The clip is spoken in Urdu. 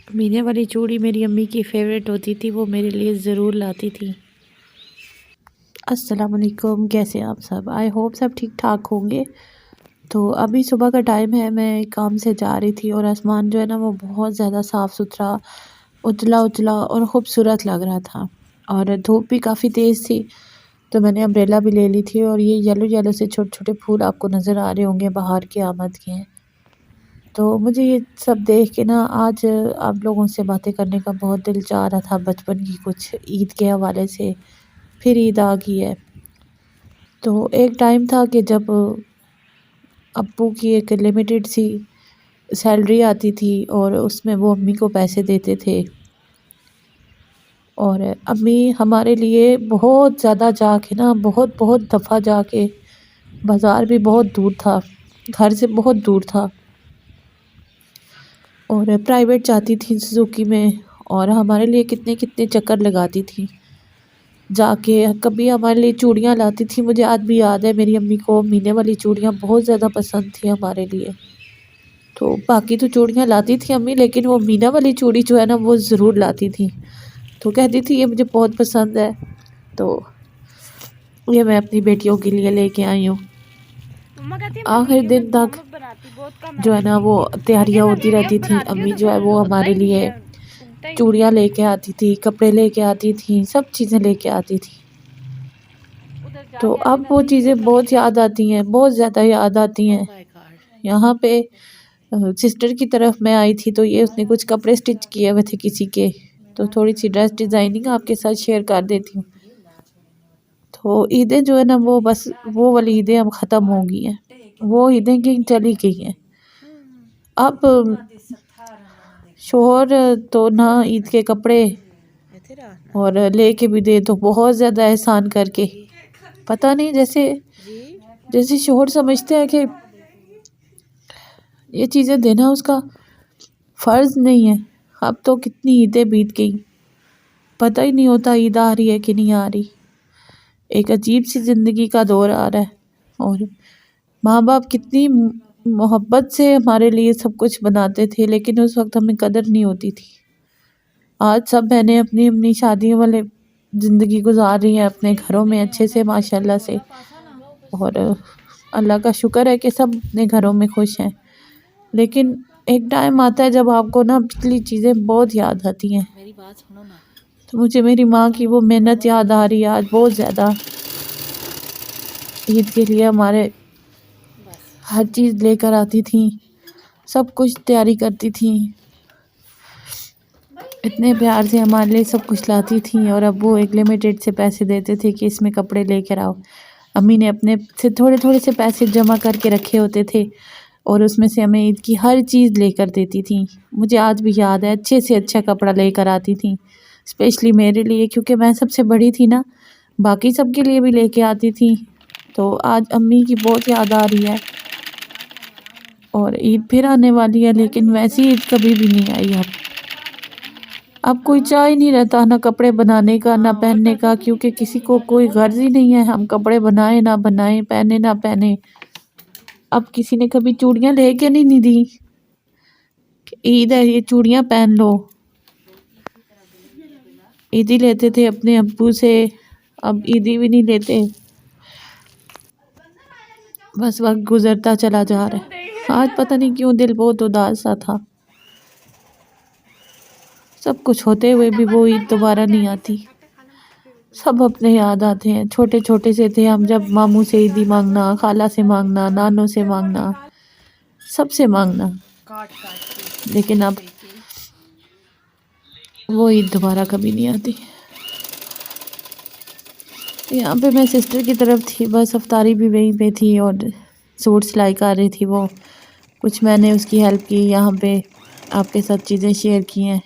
مینے والی چوڑی میری امی کی فیوریٹ ہوتی تھی، وہ میرے لیے ضرور لاتی تھی۔ السلام علیکم، کیسے آپ سب؟ آئی ہوپ سب ٹھیک ٹھاک ہوں گے۔ تو ابھی صبح کا ٹائم ہے، میں کام سے جا رہی تھی اور آسمان جو ہے نا وہ بہت زیادہ صاف ستھرا، اجلا اجلا اور خوبصورت لگ رہا تھا، اور دھوپ بھی کافی تیز تھی، تو میں نے امبریلا بھی لے لی تھی۔ اور یہ یلو یلو سے چھوٹے چھوٹے پھول آپ کو نظر آ رہے ہوں گے، بہار کی آمد کے ہیں۔ تو مجھے یہ سب دیکھ کے نا آج آپ لوگوں سے باتیں کرنے کا بہت دل چاہ رہا تھا، بچپن کی کچھ عید کے حوالے سے۔ پھر عید آ گئی ہے، تو ایک ٹائم تھا کہ جب ابو کی ایک لمیٹڈ سی سیلری آتی تھی اور اس میں وہ امی کو پیسے دیتے تھے، اور امی ہمارے لیے بہت زیادہ جا کے نا بہت دفعہ جا کے، بازار بھی بہت دور تھا، گھر سے بہت دور تھا، اور پرائیویٹ جاتی تھی سزوکی میں، اور ہمارے لیے کتنے کتنے چکر لگاتی تھی جا کے۔ کبھی ہمارے لیے چوڑیاں لاتی تھی، مجھے آج بھی یاد ہے میری امی کو مینے والی چوڑیاں بہت زیادہ پسند تھی ہمارے لیے۔ تو باقی تو چوڑیاں لاتی تھی امی، لیکن وہ مینا والی چوڑی جو ہے نا وہ ضرور لاتی تھی، تو کہتی تھی یہ مجھے بہت پسند ہے، تو یہ میں اپنی بیٹیوں کے لیے لے کے آئی ہوں۔ آخر دن تک جو ہے نا وہ تیاریاں ہوتی رہتی تھیں، امی جو ہے وہ ہمارے لیے چوڑیاں لے کے آتی تھی، کپڑے لے کے آتی تھیں، سب چیزیں لے کے آتی تھی۔ تو اب وہ چیزیں بہت یاد آتی ہیں، بہت زیادہ یاد آتی ہیں۔ یہاں پہ سسٹر کی طرف میں آئی تھی، تو یہ اس نے کچھ کپڑے سٹچ کیے ہوئے تھے کسی کے، تو تھوڑی سی ڈریس ڈیزائننگ آپ کے ساتھ شیئر کر دیتی ہوں۔ تو عیدیں جو ہے نا وہ بس وہ والی عیدیں اب ختم ہو گئی ہیں، وہ عیدیں کی چلی گئی ہیں۔ اب شوہر تو نہ عید کے کپڑے اور لے کے بھی دے تو بہت زیادہ احسان کر کے، پتہ نہیں جیسے شوہر سمجھتے ہیں کہ یہ چیزیں دینا اس کا فرض نہیں ہے۔ اب تو کتنی عیدیں بیت گئی، پتہ ہی نہیں ہوتا عید آ رہی ہے کہ نہیں آ رہی۔ ایک عجیب سی زندگی کا دور آ رہا ہے، اور ماں باپ کتنی محبت سے ہمارے لیے سب کچھ بناتے تھے، لیکن اس وقت ہمیں قدر نہیں ہوتی تھی۔ آج سب بہنیں اپنی شادیوں والے زندگی گزار رہی ہیں اپنے گھروں میں اچھے سے ماشاءاللہ سے، اور اللہ کا شکر ہے کہ سب اپنے گھروں میں خوش ہیں۔ لیکن ایک ٹائم آتا ہے جب آپ کو نا پچھلی چیزیں بہت یاد آتی ہیں۔ تو مجھے میری ماں کی وہ محنت یاد آ رہی ہے آج بہت زیادہ۔ عید کے لیے ہمارے ہر چیز لے کر آتی تھیں، سب کچھ تیاری کرتی تھیں، اتنے پیار سے ہمارے لیے سب کچھ لاتی تھیں، اور ابو ایک لمیٹڈ سے پیسے دیتے تھے کہ اس میں کپڑے لے کر آؤ۔ امی نے اپنے سے تھوڑے تھوڑے سے پیسے جمع کر کے رکھے ہوتے تھے، اور اس میں سے ہمیں عید کی ہر چیز لے کر دیتی تھیں۔ مجھے آج بھی یاد ہے، اچھے سے اچھا کپڑا لے کر آتی تھیں، اسپیشلی میرے لیے، کیونکہ میں سب سے بڑی تھی نا، باقی سب کے لیے بھی لے کے آتی تھیں۔ تو آج امی کی بہت یاد آ رہی ہے، اور عید پھر آنے والی ہے، لیکن ویسی عید کبھی بھی نہیں آئی۔ اب کوئی چاہ ہی نہیں رہتا نہ کپڑے بنانے کا نہ پہننے کا، کیونکہ کسی کو کوئی غرض ہی نہیں ہے ہم کپڑے بنائیں نہ بنائیں، پہنے نہ پہنے۔ اب کسی نے کبھی چوڑیاں لے کے نہیں دی کہ عید ہے یہ چوڑیاں پہن لو، عیدی لیتے تھے اپنے ابو سے، اب عیدی بھی نہیں لیتے، بس وقت گزرتا چلا جا رہا ہے۔ آج پتہ نہیں کیوں دل بہت اداس سا تھا، سب کچھ ہوتے ہوئے بھی وہ عید دوبارہ نہیں آتی۔ سب اپنے یاد آتے ہیں، چھوٹے چھوٹے سے تھے ہم جب ماموں سے عیدی مانگنا، خالہ سے مانگنا، نانوں سے مانگنا، سب سے مانگنا، لیکن اب وہ عید دوبارہ کبھی نہیں آتی۔ یہاں پہ میں سسٹر کی طرف تھی، بس افطاری بھی وہیں پہ تھی، اور سوٹ سلائی کر رہی تھی وہ، کچھ میں نے اس کی ہیلپ کی، یہاں پہ آپ کے ساتھ چیزیں شیئر کی ہیں۔